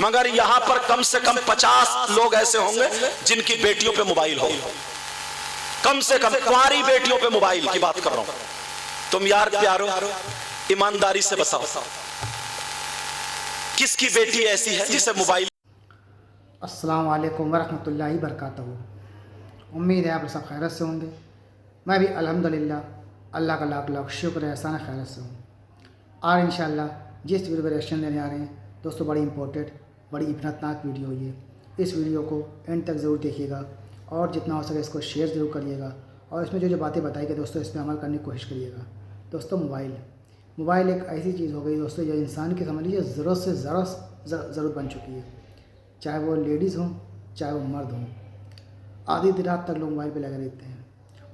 मगर यहां पर कम से कम 50 लोग ऐसे होंगे जिनकी बेटियों पे मोबाइल हो, कम से कम कुंवारी बेटियों पे मोबाइल की बात कर रहा हूं। तुम यार प्यारो ईमानदारी से बताओ, किसकी बेटी ऐसी है जिसे मोबाइल। अस्सलाम वालेकुम वरहमतुल्लाहि वबरकातुहू। उम्मीद है आप सब खैरियत से होंगे। मैं भी अल्हम्दुलिल्लाह अल्लाह का लाख लाख शुक्र एहसान खैरियत से हूँ। और इंशाअल्लाह जिस वीडियो पर रिएक्शन देने आ रहे हैं दोस्तों, बड़ी इंपॉर्टेंट बड़ी इबरतनाक वीडियो है ये। इस वीडियो को एंड तक ज़रूर देखिएगा और जितना हो सके इसको शेयर ज़रूर करिएगा और इसमें जो बातें बताई गई दोस्तों इस पर अमल करने की कोशिश करिएगा। दोस्तों मोबाइल एक ऐसी चीज़ हो गई दोस्तों जो इंसान की समझ लीजिए ज़रूरत से ज़रूरत बन चुकी है, चाहे वो लेडीज़ हों चाहे वो मर्द हों। आधी रात तक लोग मोबाइल पे लगे रहते हैं।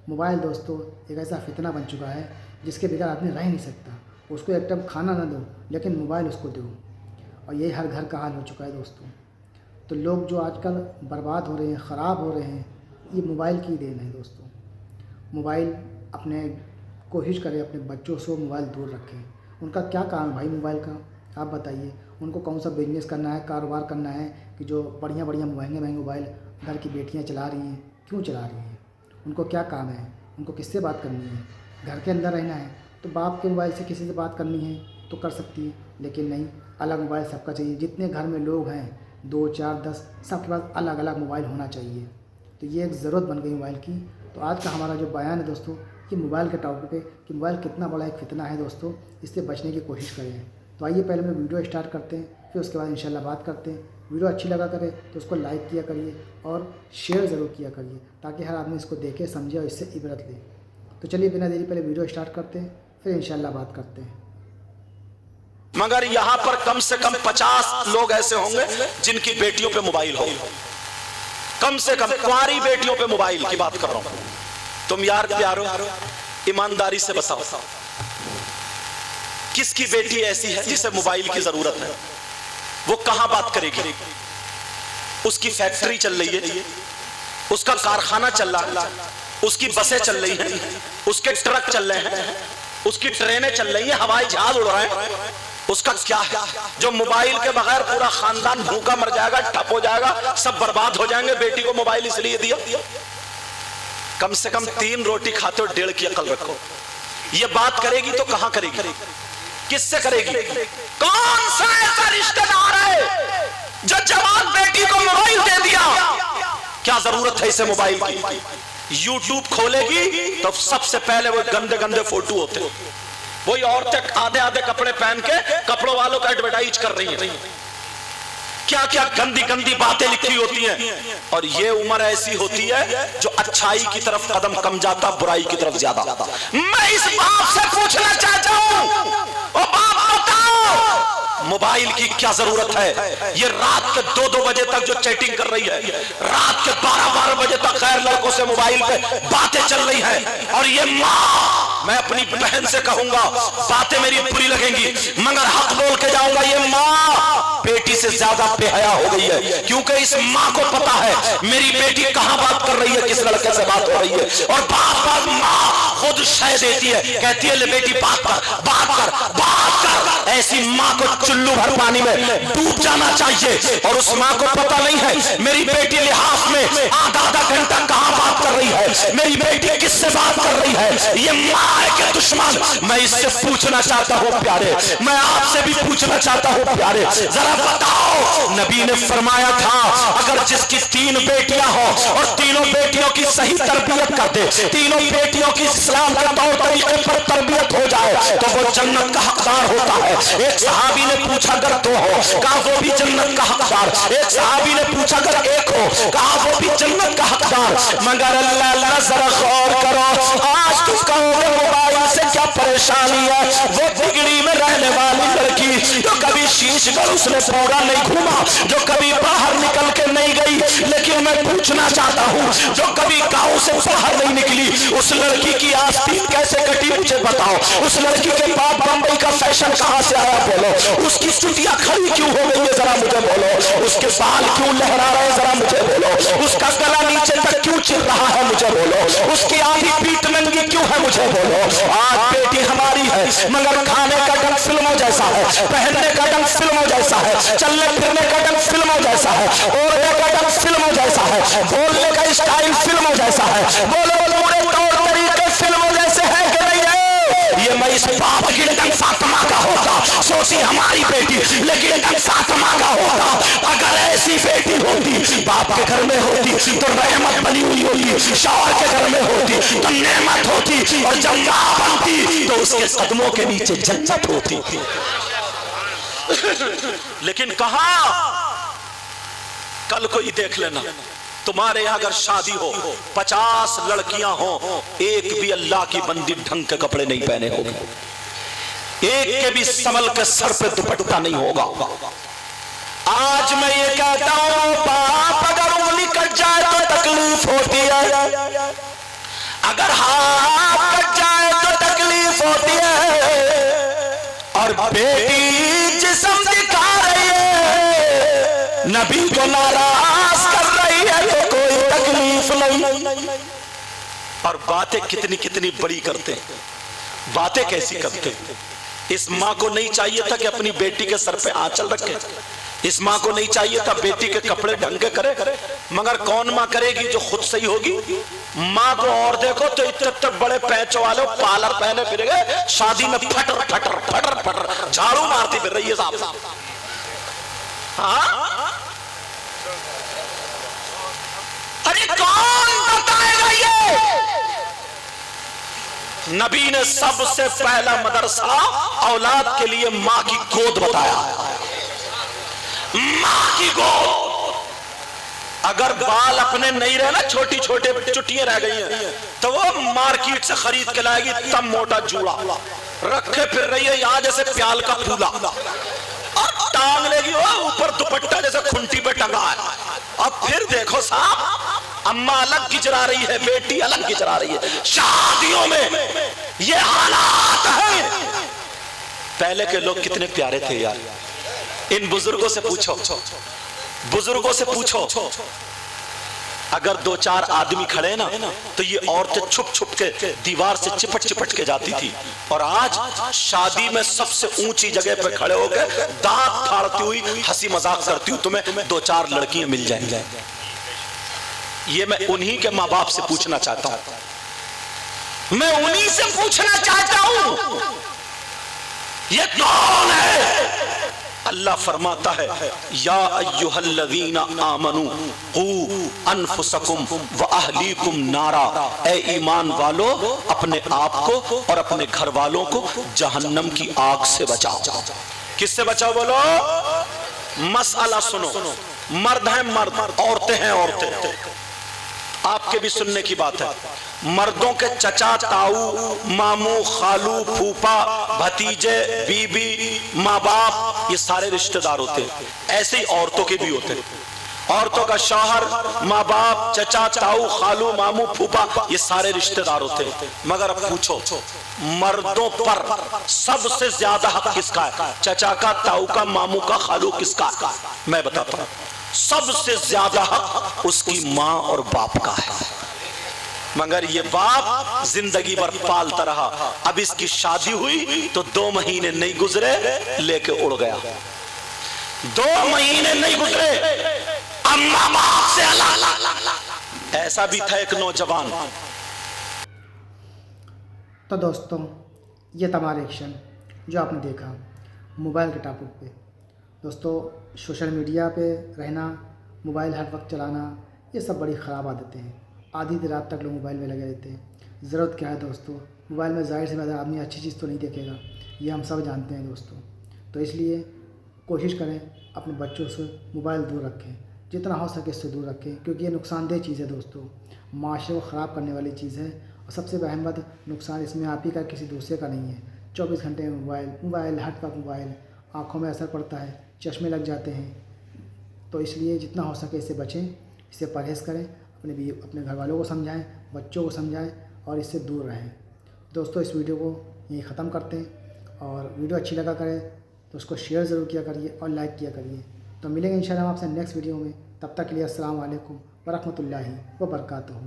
मोबाइल दोस्तों एक ऐसा फितना बन चुका है जिसके बगैर आदमी रह नहीं सकता। उसको एक टाइम खाना ना दो लेकिन मोबाइल उसको दो, और यही हर घर का हाल हो चुका है दोस्तों। तो लोग जो आजकल बर्बाद हो रहे हैं, ख़राब हो रहे हैं, ये मोबाइल की देन है दोस्तों। मोबाइल अपने कोशिश करें अपने बच्चों से मोबाइल दूर रखें। उनका क्या काम है भाई मोबाइल का, आप बताइए। उनको कौन सा बिजनेस करना है, कारोबार करना है कि जो बढ़िया महंगे मोबाइल घर की बेटियां चला रही हैं, क्यों चला रही हैं? उनको क्या काम है? उनको किससे बात करनी है? घर के अंदर रहना है तो बाप के मोबाइल से किसी से बात करनी है तो कर सकती है, लेकिन नहीं, अलग मोबाइल सबका चाहिए। जितने घर में लोग हैं 2 4 10 सबके पास अलग अलग मोबाइल होना चाहिए। तो ये एक ज़रूरत बन गई मोबाइल की। तो आज का हमारा जो बयान है दोस्तों कि मोबाइल के टॉपिक पे कि मोबाइल कितना बड़ा एक फितना है दोस्तों, इससे बचने की कोशिश करें। तो आइए पहले मैं वीडियो स्टार्ट करते हैं, फिर उसके बाद इंशाल्लाह बात करते हैं। वीडियो अच्छी लगा करे तो उसको लाइक किया करिए और शेयर ज़रूर किया करिए ताकि हर आदमी इसको देखे, समझे और इससे इबरत ले। तो चलिए बिना देरी पहले वीडियो स्टार्ट करते हैं, फिर इंशाल्लाह बात करते हैं। मगर यहां पर कम से कम 50 लोग ऐसे होंगे जिनकी बेटियों पे मोबाइल हो, कम से कम कुंवारी बेटियों पे मोबाइल की बात कर रहा हूं। तुम यार प्यारो ईमानदारी से बताओ, किसकी बेटी ऐसी है जिसे मोबाइल की जरूरत है? वो कहां बात करेगी? उसकी फैक्ट्री चल रही है, उसका कारखाना चल रहा है, उसकी बसें चल रही हैं, उसके ट्रक चल रहे हैं, उसकी ट्रेनें चल रही हैं, हवाई जहाज उड़ रहे हैं। उसका क्या है जो मोबाइल के बगैर पूरा खानदान भूखा मर जाएगा, ठप हो जाएगा, सब बर्बाद हो जाएंगे। बेटी को मोबाइल इसलिए दिया। कम से कम 3 रोटी खाते हो 1.5 की अकल रखो। ये बात करेगी तो कहां करेगी? किससे करेगी? कौन सा ऐसा रिश्तेदार है जो जवान बेटी को मोबाइल दे दिया? क्या जरूरत है इसे मोबाइल की? यूट्यूब खोलेगी तो सबसे पहले वो गंदे गंदे फोटो होते हैं। वही औरतें आधे आधे कपड़े पहन के कपड़ों वालों का एडवर्टाइज कर रही हैं। क्या क्या गंदी गंदी बातें लिखी होती हैं। और ये उम्र ऐसी होती है जो अच्छाई की तरफ कदम कम जाता, बुराई की तरफ ज्यादा। मैं इस बाप से पूछना चाहता हूं, ओ बाप बताओ मोबाइल की क्या जरूरत है? ये रात के 2-2 बजे तक जो चैटिंग कर रही है, रात के 12-12 बजे तक गैर लड़कों से मोबाइल पे बातें चल रही हैं। और ये माँ, मैं अपनी बहन से कहूंगा, बातें मेरी बुरी लगेंगी मगर हक बोल के जाऊंगा, ये माँ बेटी से ज्यादा बेहया हो गई है। क्योंकि इस माँ को पता है मेरी बेटी कहां बात कर रही है, किस लड़के से बात हो रही है। और बात बात माँ खुद शय देती है, कहती है ले बेटी बात कर बात कर बात कर। ऐसी माँ को चुल्लू भर पानी में डूब जाना चाहिए। और उस माँ को पता नहीं है मेरी बेटी लिहाज में आधा घंटा कहां बात कर रही है, मेरी बेटी किससे बात कर रही है। ये माँ के दुश्मन। मैं इससे पूछना चाहता हूँ प्यारे, मैं आपसे भी पूछना चाहता हूँ प्यारे, जरा बताओ नबी ने फरमाया था अगर जिसकी 3 बेटियां हो और तीनों बेटियों की सही तरबियत कर दे, तीनों बेटियों की इस्लाम के तौर तरीके पर तरबियत हो जाए तो वो जन्नत का हकदार होता है। एक सहाबी ने पूछा अगर 2 हो, कहा वो भी जन्नत का हकदार। एक सहाबी ने पूछा अगर 1 हो, कहा वो भी जन्नत का हकदार। मगर अल्लाह जरा गौर करो, आज तुम कहोगे मोबाइल से क्या परेशानी है? वो बिगड़ी में रहने वाली लड़की जो कभी शीशगढ़ उसने पूरा नहीं घूमा, जो कभी बाहर निकल के नहीं गई, लेकिन मैं पूछना चाहता हूँ जो कभी गांव से बाहर नहीं निकली, उस लड़की की आस्तीन कैसे कटी मुझे बताओ। उस लड़की के पास बंबई का फैशन कहां से आया बोलो। उसकी चुटिया खड़ी क्यों हो गई है जरा मुझे बोलो। उसके बाल क्यों लहरा रहे हैं जरा मुझे बोलो। उसका गला नीचे तक क्यों चिर रहा है मुझे बोलो। उसकी आधी पीठ नंगी क्यों है मुझे बोलो। आज बेटी हमारी है मगर खाने का ढंग फिल्मों जैसा है, पहनने का ढंग फिल्मों जैसा है, चलने फिरने का ढंग सोती हमारी बेटी, लेकिन फातिमा का होता अगर ऐसी बेटी होती, बाप के घर में होती तो रहमत बनी हुई होती, शौहर के घर में होती तो नेमत होती, और जब मां बनती तो उसके कदमों के नीचे जन्नत होती। लेकिन कहा, कल को ही देख लेना, तुम्हारे यहां अगर शादी हो, 50 लड़कियां हो, एक भी अल्लाह की बंदी ढंग के कपड़े नहीं पहने होगी, एक के भी संभल के सर पे दुपट्टा नहीं होगा। आज मैं ये कहता हूं, बाप अगर उंगली कट जाए तो तकलीफ होती है, अगर हाथ कट जाए तो तकलीफ होती है, और बेटी जिस्म दिखा रही है, नबी को नाराज कर रही है तो कोई तकलीफ नहीं। और बातें कितनी कितनी बड़ी करते हैं, बातें कैसी करते हैं। इस माँ को नहीं चाहिए था कि अपनी बेटी के सर पे आंचल रखे, इस माँ को नहीं चाहिए था बेटी के कपड़े ढंग के करे, मगर कौन माँ करेगी जो खुद सही होगी। माँ को और देखो तो इतने बड़े पैच वाले पार्लर पहने फिर गए, शादी में फटर फटर फटर फटर झाड़ू मारती फिर रही है साहब। हाँ, अरे कौन बताएगा ये? नबी ने सबसे पहला मदरसा औलाद के लिए माँ की गोद बताया, माँ की गोद। अगर बाल अपने नहीं रहे ना, छोटी छोटे चुटियां रह गई हैं, तो वो मार्केट से खरीद के लाएगी तब मोटा जूड़ा रखे फिर रही है यहाँ जैसे प्याल का फूला, और टांग लेगी वो ऊपर दुपट्टा जैसे खुंटी पे टंगा है। अब फिर देखो साहब, अम्मा अलग गिजरा रही है, बेटी अलग गिजरा रही है। शादियों में ये हालात है। पहले के लोग कितने प्यारे थे यार। इन बुजुर्गों से पूछो, बुजुर्गों से पूछो, अगर 2-4 आदमी खड़े ना तो ये औरतें छुप छुप के दीवार से चिपट चिपट के जाती थी, और आज शादी में सबसे ऊंची जगह पे खड़े होकर दांत फाड़ती हुई हंसी मजाक करती हूँ, तुम्हें 2-4 लड़कियां मिल जाएंगी। ये मैं उन्हीं के माँ बाप से पूछना चाहता हूं, मैं उन्हीं से पूछना चाहता हूं, ये कौन है? अल्लाह फरमाता है, या अय्युहल्लज़ीना आमनू कू अनफुसकुम व अहलीकुम नारा, ए ईमान वालो अपने आप को और अपने घर वालों को जहन्नम की आग से बचाओ। किससे बचाओ बोलो? मसला सुनो, मर्द हैं मर्द, औरतें हैं औरतें। आपके भी सुनने की बात है, मर्दों के चचा ताऊ मामू खालू फूफा भतीजे बीबी माँ बाप ये सारे रिश्तेदार होते हैं, ऐसे ही औरतों के भी होते हैं। औरतों का शौहर माँ बाप चचा ताऊ खालू मामू फूफा ये सारे रिश्तेदार होते हैं। मगर अब पूछो, मर्दों पर सबसे ज्यादा हक किसका है? चचा का, ताऊ का, मामू का, खालू किसका? मैं बताता हूँ, सबसे ज्यादा हक उसकी माँ और बाप का है। मगर ये बाप जिंदगी भर पालता रहा, अब इसकी शादी हुई तो 2 महीने नहीं गुजरे लेके उड़ गया। 2 महीने नहीं गुजरे, अम्मा बाप से अलग। ऐसा भी था एक नौजवान। तो दोस्तों, ये था रिएक्शन जो आपने देखा मोबाइल के टॉपिक पे। दोस्तों, सोशल मीडिया पे रहना, मोबाइल हर वक्त चलाना, ये सब बड़ी ख़राब आदतें हैं। आधी रात तक लोग मोबाइल में लगे रहते हैं। ज़रूरत क्या है दोस्तों? मोबाइल में ज़ाहिर से ज़्यादा आदमी अच्छी चीज़ तो नहीं देखेगा, ये हम सब जानते हैं दोस्तों। तो इसलिए कोशिश करें अपने बच्चों से मोबाइल दूर रखें, जितना हो सके इससे दूर रखें, क्योंकि ये नुकसानदेह चीज़ है दोस्तों, माशरे को ख़राब करने वाली चीज़ है। और सबसे अहम बात, नुकसान इसमें आप ही का, किसी दूसरे का नहीं है। 24 घंटे मोबाइल हर वक्त मोबाइल, आँखों में असर पड़ता है, चश्मे लग जाते हैं। तो इसलिए जितना हो सके इससे बचें, इससे परहेज़ करें, अपने घर वालों को समझाएं, बच्चों को समझाएं और इससे दूर रहें। दोस्तों, इस वीडियो को यहीं ख़त्म करते हैं, और वीडियो अच्छी लगा करें तो उसको शेयर ज़रूर किया करिए और लाइक किया करिए। तो मिलेंगे इंशाल्लाह आपसे नेक्स्ट वीडियो में। तब तक के लिए अस्सलाम वालेकुम व रहमतुल्लाहि व बरकातुहू।